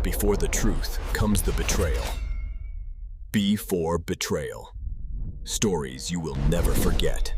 Before the truth comes the betrayal. Before betrayal. Stories you will never forget.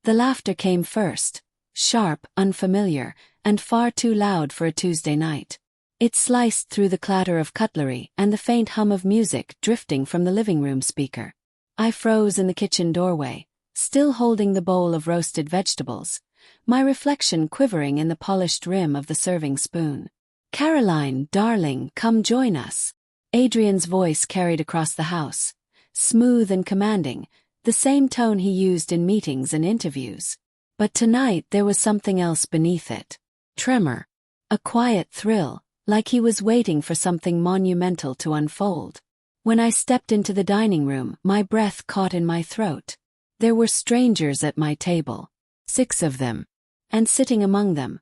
The laughter came first, sharp, unfamiliar, and far too loud for a Tuesday night. It sliced through the clatter of cutlery and the faint hum of music drifting from the living room speaker. I froze in the kitchen doorway, still holding the bowl of roasted vegetables, my reflection quivering in the polished rim of the serving spoon. "Caroline, darling, come join us." Adrian's voice carried across the house, smooth and commanding, the same tone he used in meetings and interviews. But tonight there was something else beneath it. Tremor. A quiet thrill, like he was waiting for something monumental to unfold. When I stepped into the dining room, my breath caught in my throat. There were strangers at my table. 6 of them. And sitting among them,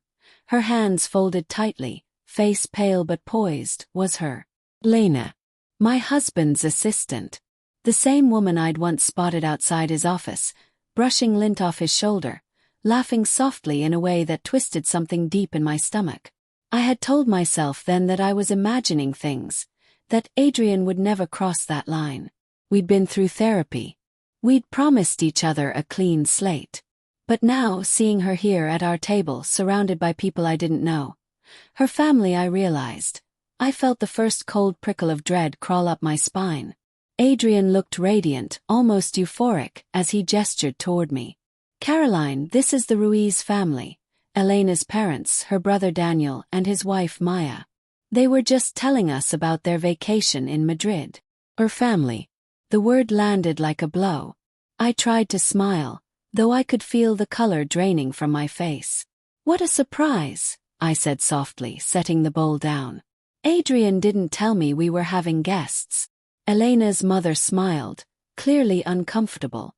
her hands folded tightly, face pale but poised, was her. Lena. My husband's assistant. The same woman I'd once spotted outside his office, brushing lint off his shoulder, laughing softly in a way that twisted something deep in my stomach. I had told myself then that I was imagining things, that Adrian would never cross that line. We'd been through therapy. We'd promised each other a clean slate. But now, seeing her here at our table, surrounded by people I didn't know, her family, I realized, I felt the first cold prickle of dread crawl up my spine. Adrian looked radiant, almost euphoric, as he gestured toward me. "Caroline, this is the Ruiz family. Elena's parents, her brother Daniel, and his wife Maya. They were just telling us about their vacation in Madrid." Her family. The word landed like a blow. I tried to smile, though I could feel the color draining from my face. "What a surprise," I said softly, setting the bowl down. "Adrian didn't tell me we were having guests." Elena's mother smiled, clearly uncomfortable.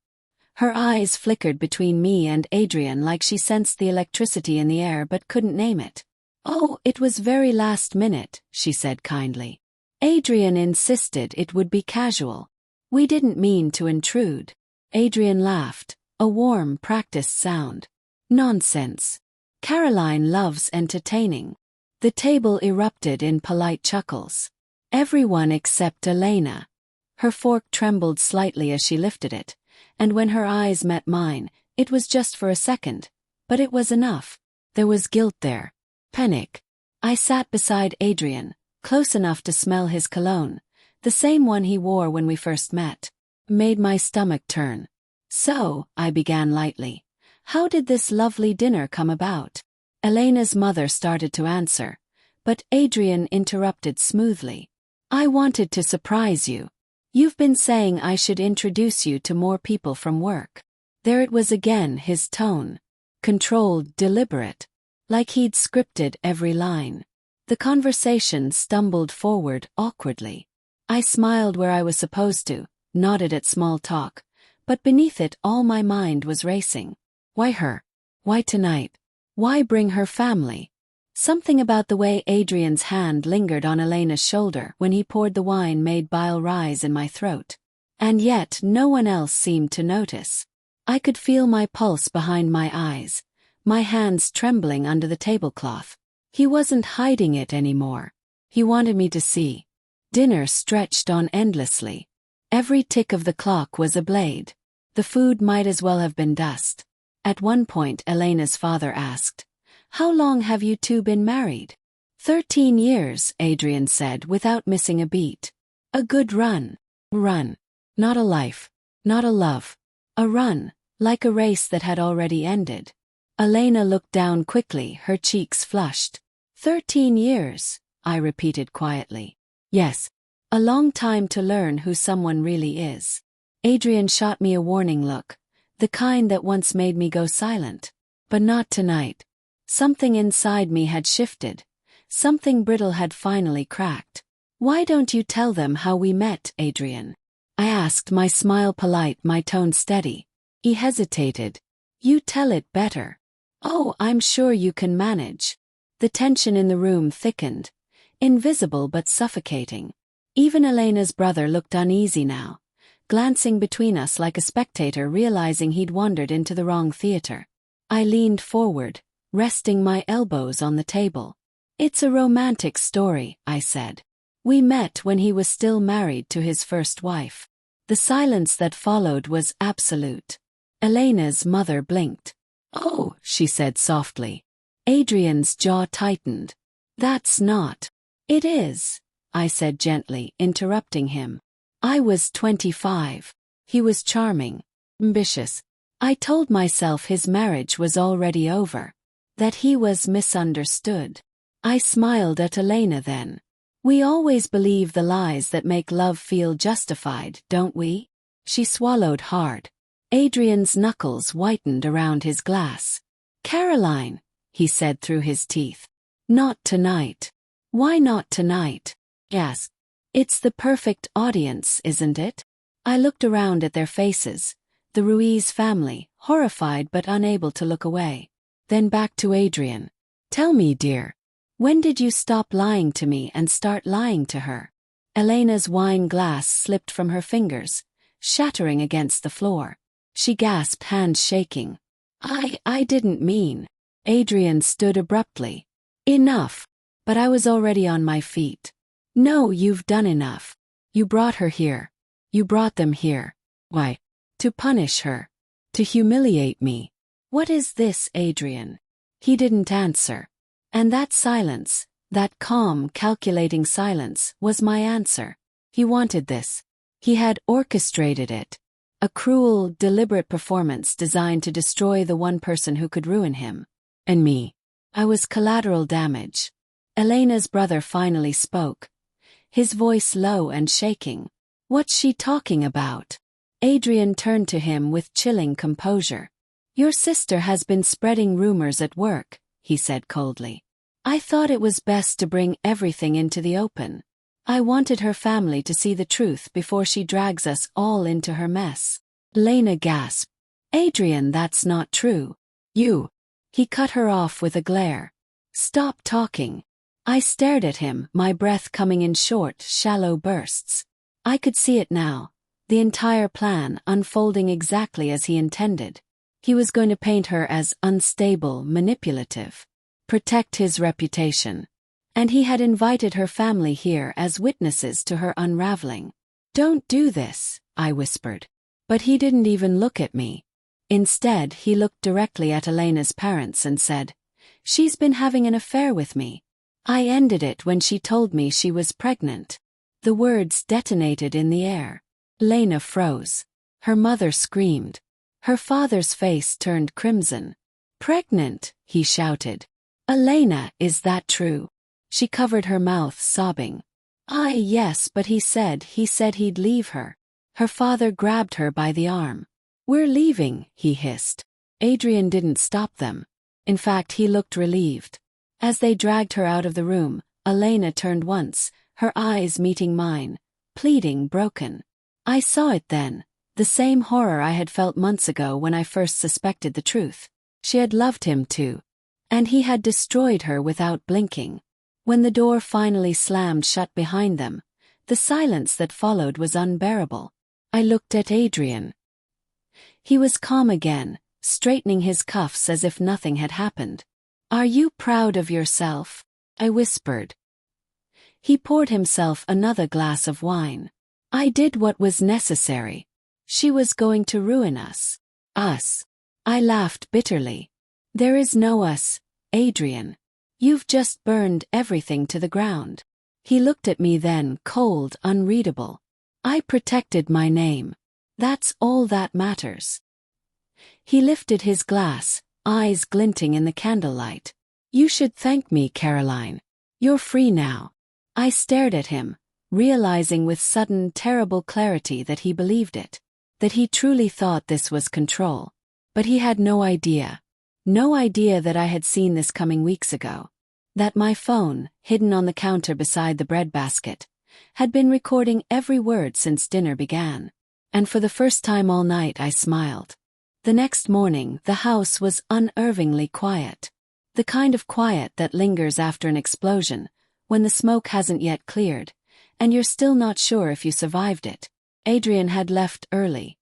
Her eyes flickered between me and Adrian like she sensed the electricity in the air but couldn't name it. "Oh, it was very last minute," she said kindly. "Adrian insisted it would be casual. We didn't mean to intrude." Adrian laughed, a warm, practiced sound. "Nonsense. Caroline loves entertaining." The table erupted in polite chuckles. Everyone except Elena. Her fork trembled slightly as she lifted it, and when her eyes met mine, it was just for a second, but it was enough. There was guilt there. Panic. I sat beside Adrian, close enough to smell his cologne, the same one he wore when we first met. Made my stomach turn. "So," I began lightly, "how did this lovely dinner come about?" Elena's mother started to answer, but Adrian interrupted smoothly. "I wanted to surprise you. You've been saying I should introduce you to more people from work." There it was again, his tone. Controlled, deliberate. Like he'd scripted every line. The conversation stumbled forward awkwardly. I smiled where I was supposed to, nodded at small talk, but beneath it all my mind was racing. Why her? Why tonight? Why bring her family? Something about the way Adrian's hand lingered on Elena's shoulder when he poured the wine made bile rise in my throat. And yet no one else seemed to notice. I could feel my pulse behind my eyes, my hands trembling under the tablecloth. He wasn't hiding it anymore. He wanted me to see. Dinner stretched on endlessly. Every tick of the clock was a blade. The food might as well have been dust. At one point Elena's father asked, "How long have you two been married?" 13 years, Adrian said without missing a beat. "A good run." Run. Not a life. Not a love. A run, like a race that had already ended. Elena looked down quickly, her cheeks flushed. 13 years, I repeated quietly. Yes. A long time to learn who someone really is. Adrian shot me a warning look, the kind that once made me go silent. But not tonight. Something inside me had shifted. Something brittle had finally cracked. "Why don't you tell them how we met, Adrian?" I asked, my smile polite, my tone steady. He hesitated. "You tell it better." "Oh, I'm sure you can manage." The tension in the room thickened. Invisible but suffocating. Even Elena's brother looked uneasy now, glancing between us like a spectator realizing he'd wandered into the wrong theater. I leaned forward, resting my elbows on the table. "It's a romantic story," I said. We met when he was still married to his first wife. The silence that followed was absolute. Elena's mother blinked. "Oh," she said softly. Adrian's jaw tightened. "That's not." "It is," I said gently, interrupting him. I was 25. He was charming, ambitious. I told myself his marriage was already over, that he was misunderstood. I smiled at Elena then. We always believe the lies that make love feel justified, don't we? She swallowed hard. Adrian's knuckles whitened around his glass. "Caroline," he said through his teeth. "Not tonight." "Why not tonight?" "Yes. It's the perfect audience, isn't it?" I looked around at their faces, the Ruiz family, horrified but unable to look away. Then back to Adrian. "Tell me, dear, when did you stop lying to me and start lying to her?" Elena's wine glass slipped from her fingers, shattering against the floor. She gasped, hands shaking. I didn't mean." Adrian stood abruptly. "Enough." But I was already on my feet. "No, you've done enough. You brought her here. You brought them here. Why? To punish her. To humiliate me. What is this, Adrian?" He didn't answer. And that silence, that calm, calculating silence, was my answer. He wanted this. He had orchestrated it. A cruel, deliberate performance designed to destroy the one person who could ruin him. And me. I was collateral damage. Elena's brother finally spoke, his voice low and shaking. "What's she talking about?" Adrian turned to him with chilling composure. "Your sister has been spreading rumors at work," he said coldly. "I thought it was best to bring everything into the open. I wanted her family to see the truth before she drags us all into her mess." Lena gasped. "Adrian, that's not true. You." He cut her off with a glare. "Stop talking." I stared at him, my breath coming in short, shallow bursts. I could see it now, the entire plan unfolding exactly as he intended. He was going to paint her as unstable, manipulative, protect his reputation. And he had invited her family here as witnesses to her unraveling. "Don't do this," I whispered. But he didn't even look at me. Instead, he looked directly at Elena's parents and said, "She's been having an affair with me. I ended it when she told me she was pregnant." The words detonated in the air. Lena froze. Her mother screamed. Her father's face turned crimson. "Pregnant?" he shouted. "Elena, is that true?" She covered her mouth, sobbing. Yes, but he said he'd leave her." Her father grabbed her by the arm. "We're leaving," he hissed. Adrian didn't stop them. In fact, he looked relieved. As they dragged her out of the room, Elena turned once, her eyes meeting mine, pleading, broken. I saw it then, the same horror I had felt months ago when I first suspected the truth. She had loved him too. And he had destroyed her without blinking. When the door finally slammed shut behind them, the silence that followed was unbearable. I looked at Adrian. He was calm again, straightening his cuffs as if nothing had happened. "Are you proud of yourself?" I whispered. He poured himself another glass of wine. "I did what was necessary. She was going to ruin us." "Us?" I laughed bitterly. "There is no us, Adrian. You've just burned everything to the ground." He looked at me then, cold, unreadable. "I protected my name. That's all that matters." He lifted his glass, eyes glinting in the candlelight. "You should thank me, Caroline. You're free now." I stared at him, realizing with sudden, terrible clarity that he believed it, that he truly thought this was control. But he had no idea. No idea that I had seen this coming weeks ago. That my phone, hidden on the counter beside the breadbasket, had been recording every word since dinner began. And for the first time all night I smiled. The next morning, the house was unervingly quiet. The kind of quiet that lingers after an explosion, when the smoke hasn't yet cleared, and you're still not sure if you survived it. Adrian had left early.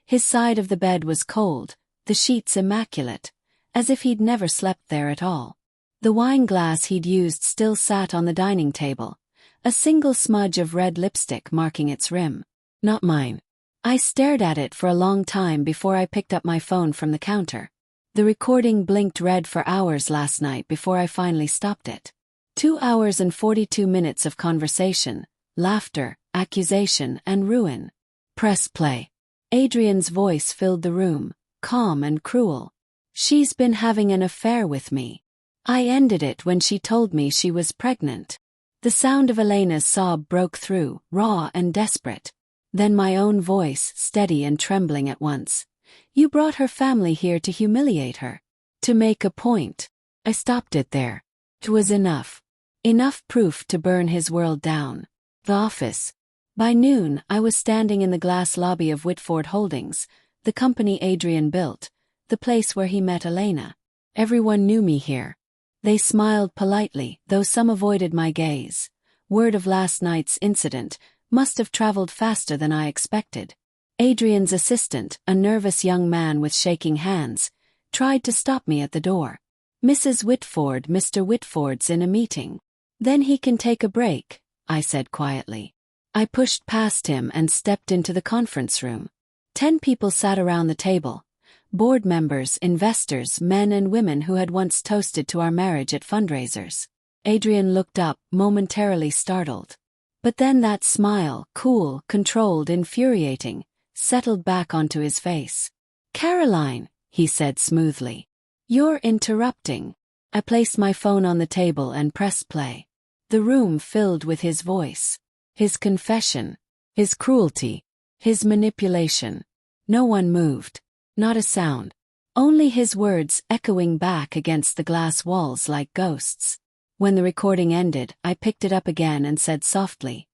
His side of the bed was cold, the sheets immaculate, as if he'd never slept there at all. The wine glass he'd used still sat on the dining table, a single smudge of red lipstick marking its rim. Not mine. I stared at it for a long time before I picked up my phone from the counter. The recording blinked red for hours last night before I finally stopped it. 2 hours and 42 minutes of conversation, laughter, accusation, and ruin. Press play. Adrian's voice filled the room, calm and cruel. She's been having an affair with me. I ended it when she told me she was pregnant. The sound of Elena's sob broke through, raw and desperate. Then my own voice, steady and trembling at once. You brought her family here to humiliate her. To make a point. I stopped it there. It was enough. Enough proof to burn his world down. The office. By noon, I was standing in the glass lobby of Whitford Holdings, the company Adrian built, the place where he met Elena. Everyone knew me here. They smiled politely, though some avoided my gaze. Word of last night's incident must have traveled faster than I expected. Adrian's assistant, a nervous young man with shaking hands, tried to stop me at the door. Mrs. Whitford, Mr. Whitford's in a meeting. Then he can take a break, I said quietly. I pushed past him and stepped into the conference room. 10 people sat around the table. Board members, investors, men and women who had once toasted to our marriage at fundraisers. Adrian looked up, momentarily startled. But then that smile, cool, controlled, infuriating, settled back onto his face. Caroline, he said smoothly. You're interrupting. I placed my phone on the table and pressed play. The room filled with his voice. His confession. His cruelty. His manipulation. No one moved. Not a sound. Only his words echoing back against the glass walls like ghosts. When the recording ended, I picked it up again and said softly,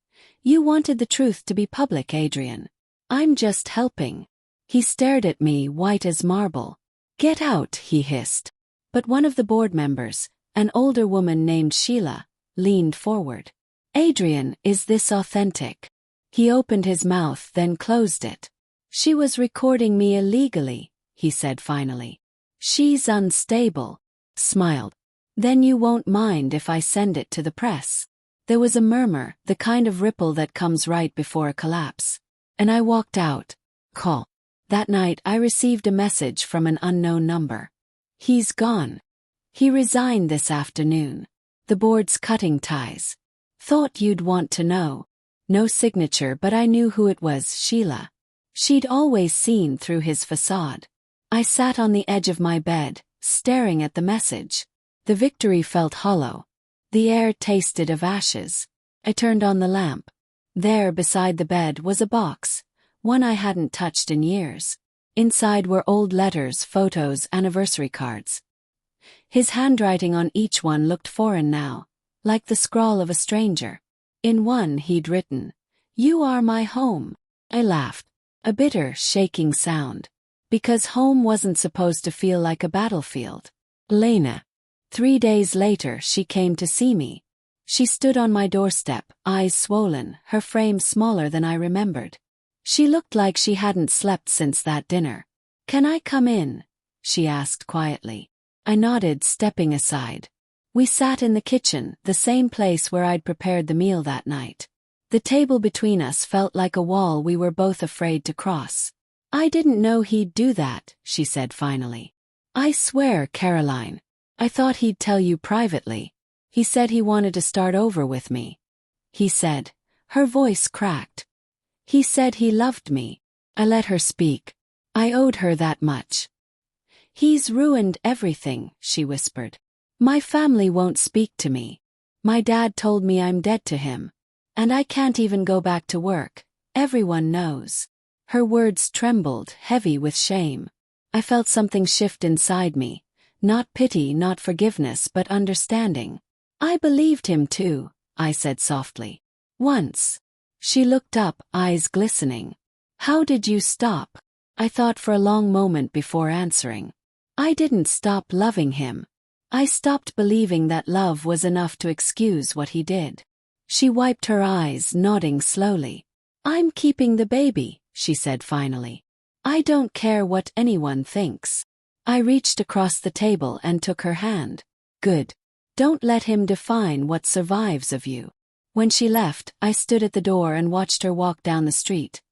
You wanted the truth to be public, Adrian. I'm just helping. He stared at me, white as marble. Get out, he hissed. But one of the board members, an older woman named Sheila, leaned forward. Adrian, is this authentic? He opened his mouth, then closed it. She was recording me illegally, he said finally. She's unstable. Smiled. Then you won't mind if I send it to the press. There was a murmur, the kind of ripple that comes right before a collapse. And I walked out. Call. That night I received a message from an unknown number. He's gone. He resigned this afternoon. The board's cutting ties. Thought you'd want to know. No signature, but I knew who it was, Sheila. She'd always seen through his facade. I sat on the edge of my bed, staring at the message. The victory felt hollow. The air tasted of ashes. I turned on the lamp. There beside the bed was a box, one I hadn't touched in years. Inside were old letters, photos, anniversary cards. His handwriting on each one looked foreign now, like the scrawl of a stranger. In one he'd written, You are my home. I laughed. A bitter, shaking sound. Because home wasn't supposed to feel like a battlefield. Elena. 3 days later she came to see me. She stood on my doorstep, eyes swollen, her frame smaller than I remembered. She looked like she hadn't slept since that dinner. Can I come in? She asked quietly. I nodded, stepping aside. We sat in the kitchen, the same place where I'd prepared the meal that night. The table between us felt like a wall we were both afraid to cross. I didn't know he'd do that, she said finally. I swear, Caroline. I thought he'd tell you privately. He said he wanted to start over with me. He said. Her voice cracked. He said he loved me. I let her speak. I owed her that much. He's ruined everything, she whispered. My family won't speak to me. My dad told me I'm dead to him. And I can't even go back to work. Everyone knows. Her words trembled, heavy with shame. I felt something shift inside me. Not pity, not forgiveness, but understanding. I believed him too, I said softly. Once. She looked up, eyes glistening. How did you stop? I thought for a long moment before answering. I didn't stop loving him. I stopped believing that love was enough to excuse what he did. She wiped her eyes, nodding slowly. I'm keeping the baby, she said finally. I don't care what anyone thinks. I reached across the table and took her hand. Good. Don't let him define what survives of you. When she left, I stood at the door and watched her walk down the street.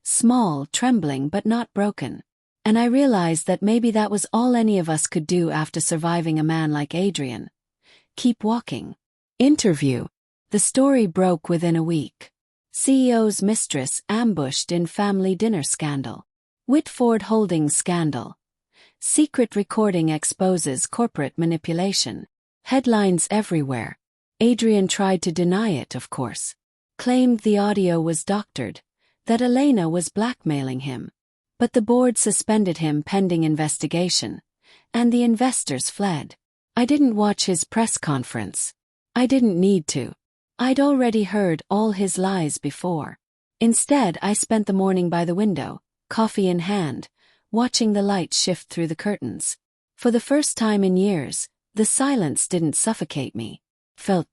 Small, trembling but not broken. And I realized that maybe that was all any of us could do after surviving a man like Adrian. Keep walking. Interview. The story broke within a week. CEO's mistress ambushed in family dinner scandal. Whitford Holdings scandal. Secret recording exposes corporate manipulation. Headlines everywhere. Adrian tried to deny it, of course. Claimed the audio was doctored, that Elena was blackmailing him. But the board suspended him pending investigation, and the investors fled. I didn't watch his press conference. I didn't need to. I'd already heard all his lies before. Instead, I spent the morning by the window, coffee in hand, watching the light shift through the curtains. For the first time in years, the silence didn't suffocate me. Felt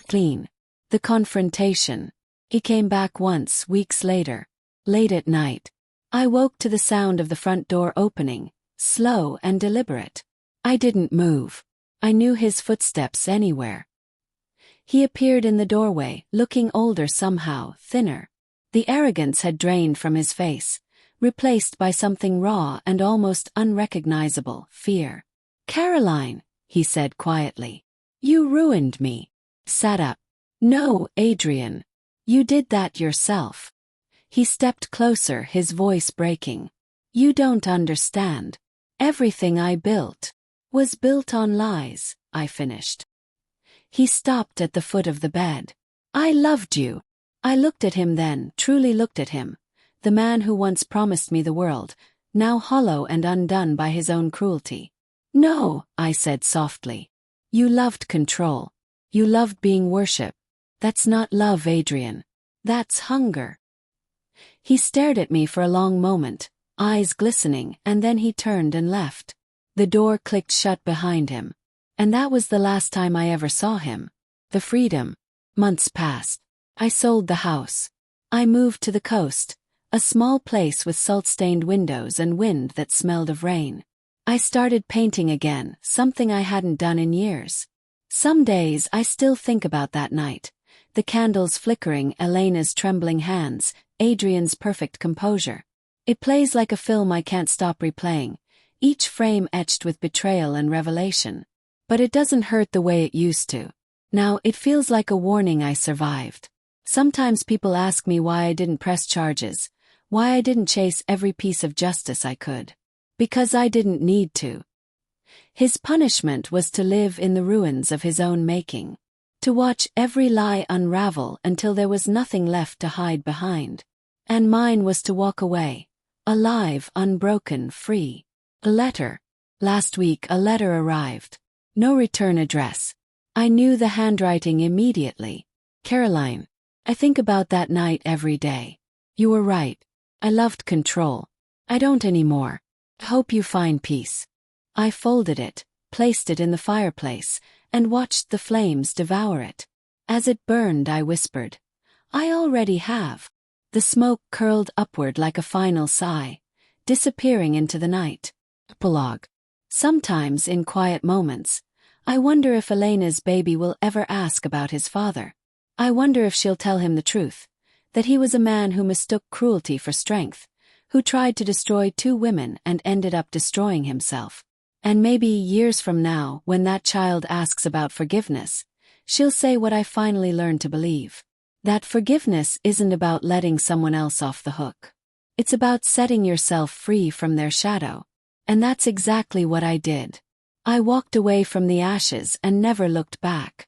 clean. The confrontation. He came back once, weeks later. Late at night. I woke to the sound of the front door opening, slow and deliberate. I didn't move. I knew his footsteps anywhere. He appeared in the doorway, looking older somehow, thinner. The arrogance had drained from his face, replaced by something raw and almost unrecognizable, fear. "Caroline," he said quietly. "You ruined me." Sat up. "No, Adrian. You did that yourself." He stepped closer, his voice breaking. "You don't understand. Everything I built was built on lies," I finished. He stopped at the foot of the bed. "I loved you." I looked at him then, truly looked at him. The man who once promised me the world, now hollow and undone by his own cruelty. "No," I said softly. "You loved control. You loved being worshipped. That's not love, Adrian. That's hunger." He stared at me for a long moment, eyes glistening, and then he turned and left. The door clicked shut behind him. And that was the last time I ever saw him. The freedom. Months passed. I sold the house. I moved to the coast, a small place with salt-stained windows and wind that smelled of rain. I started painting again, something I hadn't done in years. Some days I still think about that night. The candles flickering, Elena's trembling hands, Adrian's perfect composure. It plays like a film I can't stop replaying, each frame etched with betrayal and revelation. But it doesn't hurt the way it used to. Now it feels like a warning I survived. Sometimes people ask me why I didn't press charges, why I didn't chase every piece of justice I could. Because I didn't need to. His punishment was to live in the ruins of his own making. To watch every lie unravel until there was nothing left to hide behind. And mine was to walk away. Alive, unbroken, free. A letter. Last week a letter arrived. No return address. I knew the handwriting immediately. "Caroline, I think about that night every day. You were right. I loved control. I don't anymore. Hope you find peace." I folded it, placed it in the fireplace, and watched the flames devour it. As it burned, I whispered, "I already have." The smoke curled upward like a final sigh, disappearing into the night. Epilogue. Sometimes, in quiet moments, I wonder if Elena's baby will ever ask about his father. I wonder if she'll tell him the truth, that he was a man who mistook cruelty for strength, who tried to destroy 2 women and ended up destroying himself. And maybe years from now, when that child asks about forgiveness, she'll say what I finally learned to believe. That forgiveness isn't about letting someone else off the hook. It's about setting yourself free from their shadow. And that's exactly what I did. I walked away from the ashes and never looked back.